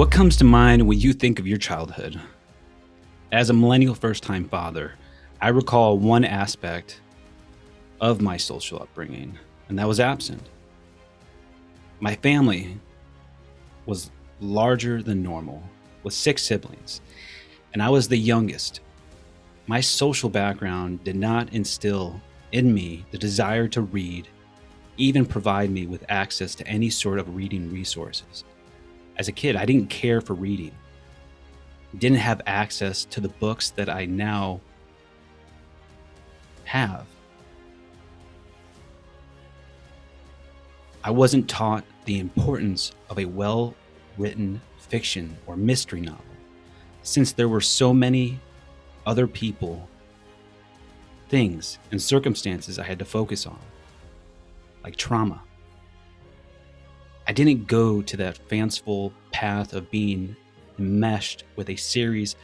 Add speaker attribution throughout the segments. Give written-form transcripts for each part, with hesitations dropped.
Speaker 1: What comes to mind when you think of your childhood? As a millennial first-time father, I recall one aspect of my social upbringing, and that was absent. My family was larger than normal, with 6 siblings, and I was the youngest. My social background did not instill in me the desire to read, even provide me with access to any sort of reading resources. As a kid, I didn't care for reading. Didn't have access to the books that I now have. I wasn't taught the importance of a well-written fiction or mystery novel, since there were so many other people, things, and circumstances I had to focus on, like trauma. I didn't go to that fanciful path of being enmeshed with a series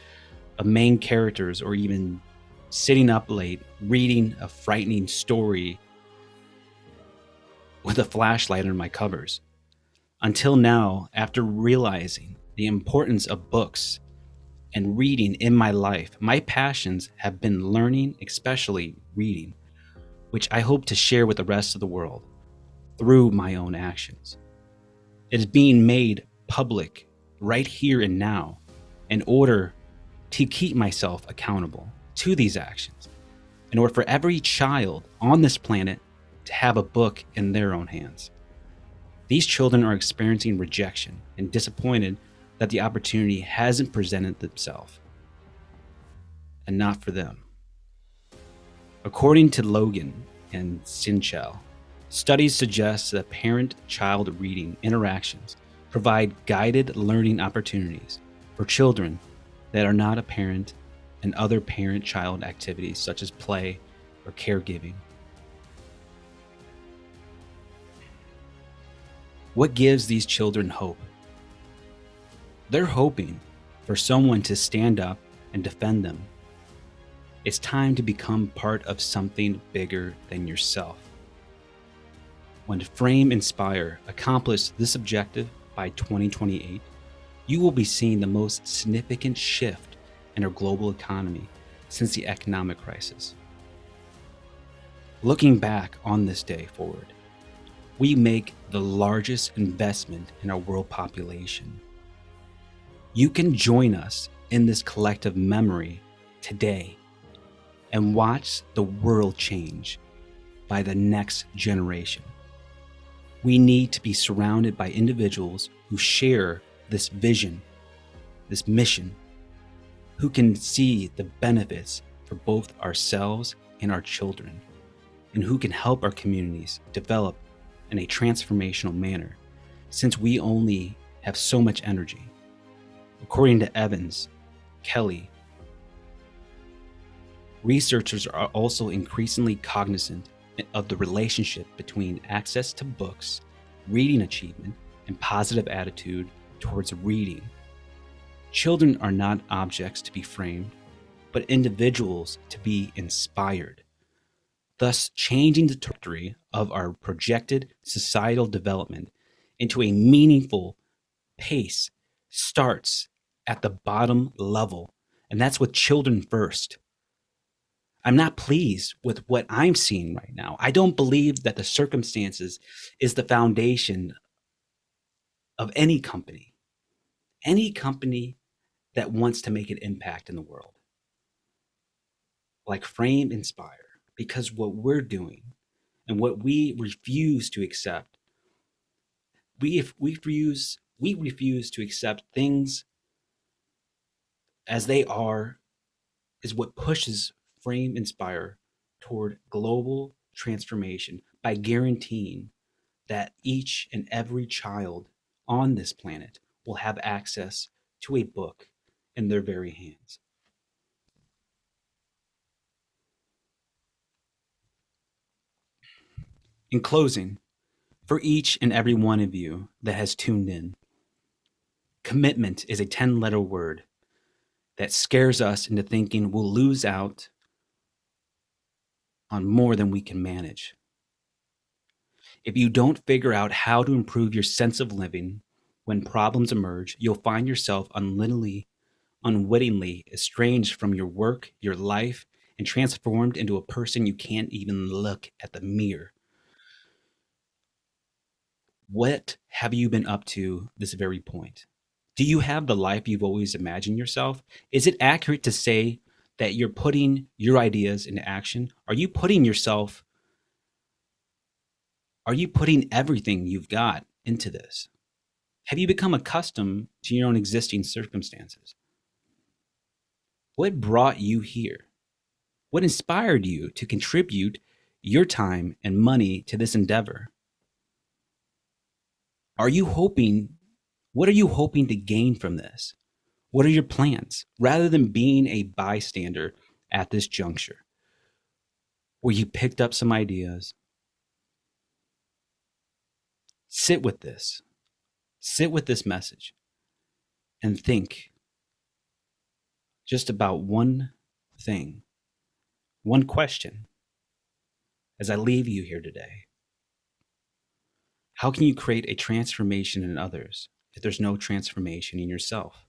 Speaker 1: of main characters or even sitting up late reading a frightening story with a flashlight under my covers. Until now, after realizing the importance of books and reading in my life, my passions have been learning, especially reading, which I hope to share with the rest of the world through my own actions. It is being made public right here and now in order to keep myself accountable to these actions, in order for every child on this planet to have a book in their own hands. These children are experiencing rejection and disappointed that the opportunity hasn't presented themselves, and not for them. According to Logan and Sinchel, studies suggest that parent-child reading interactions provide guided learning opportunities for children that are not a parent and other parent-child activities such as play or caregiving. What gives these children hope? They're hoping for someone to stand up and defend them. It's time to become part of something bigger than yourself. When Frame Inspire accomplish this objective by 2028, you will be seeing the most significant shift in our global economy since the economic crisis. Looking back on this day forward, we make the largest investment in our world population. You can join us in this collective memory today and watch the world change by the next generation. We need to be surrounded by individuals who share this vision, this mission, who can see the benefits for both ourselves and our children, and who can help our communities develop in a transformational manner, since we only have so much energy. According to Evans, Kelly, researchers are also increasingly cognizant of the relationship between access to books, reading achievement, and positive attitude towards reading. Children are not objects to be framed, but individuals to be inspired, thus changing the trajectory of our projected societal development into a meaningful pace starts at the bottom level, and that's with children first. I'm not pleased with what I'm seeing right now. I don't believe that the circumstances is the foundation of any company that wants to make an impact in the world. Like Frame Inspire, because what we're doing and what we refuse to accept, we refuse to accept things as they are, is what pushes Frame Inspire toward global transformation by guaranteeing that each and every child on this planet will have access to a book in their very hands. In closing, for each and every one of you that has tuned in, commitment is a 10-letter word that scares us into thinking we'll lose out on more than we can manage. If you don't figure out how to improve your sense of living When problems emerge, you'll find yourself unwittingly estranged from your work, your life, and transformed into a person you can't even look at the mirror. What have you been up to this very point? Do you have the life you've always imagined yourself? Is it accurate to say that you're putting your ideas into action? Are you putting everything you've got into this? Have you become accustomed to your own existing circumstances? What brought you here? What inspired you to contribute your time and money to this endeavor? Are you hoping, what are you hoping to gain from this? What are your plans? Rather than being a bystander at this juncture, where you picked up some ideas, sit with this, sit with this message, and think just about one thing, one question as I leave you here today. How can you create a transformation in others if there's no transformation in yourself?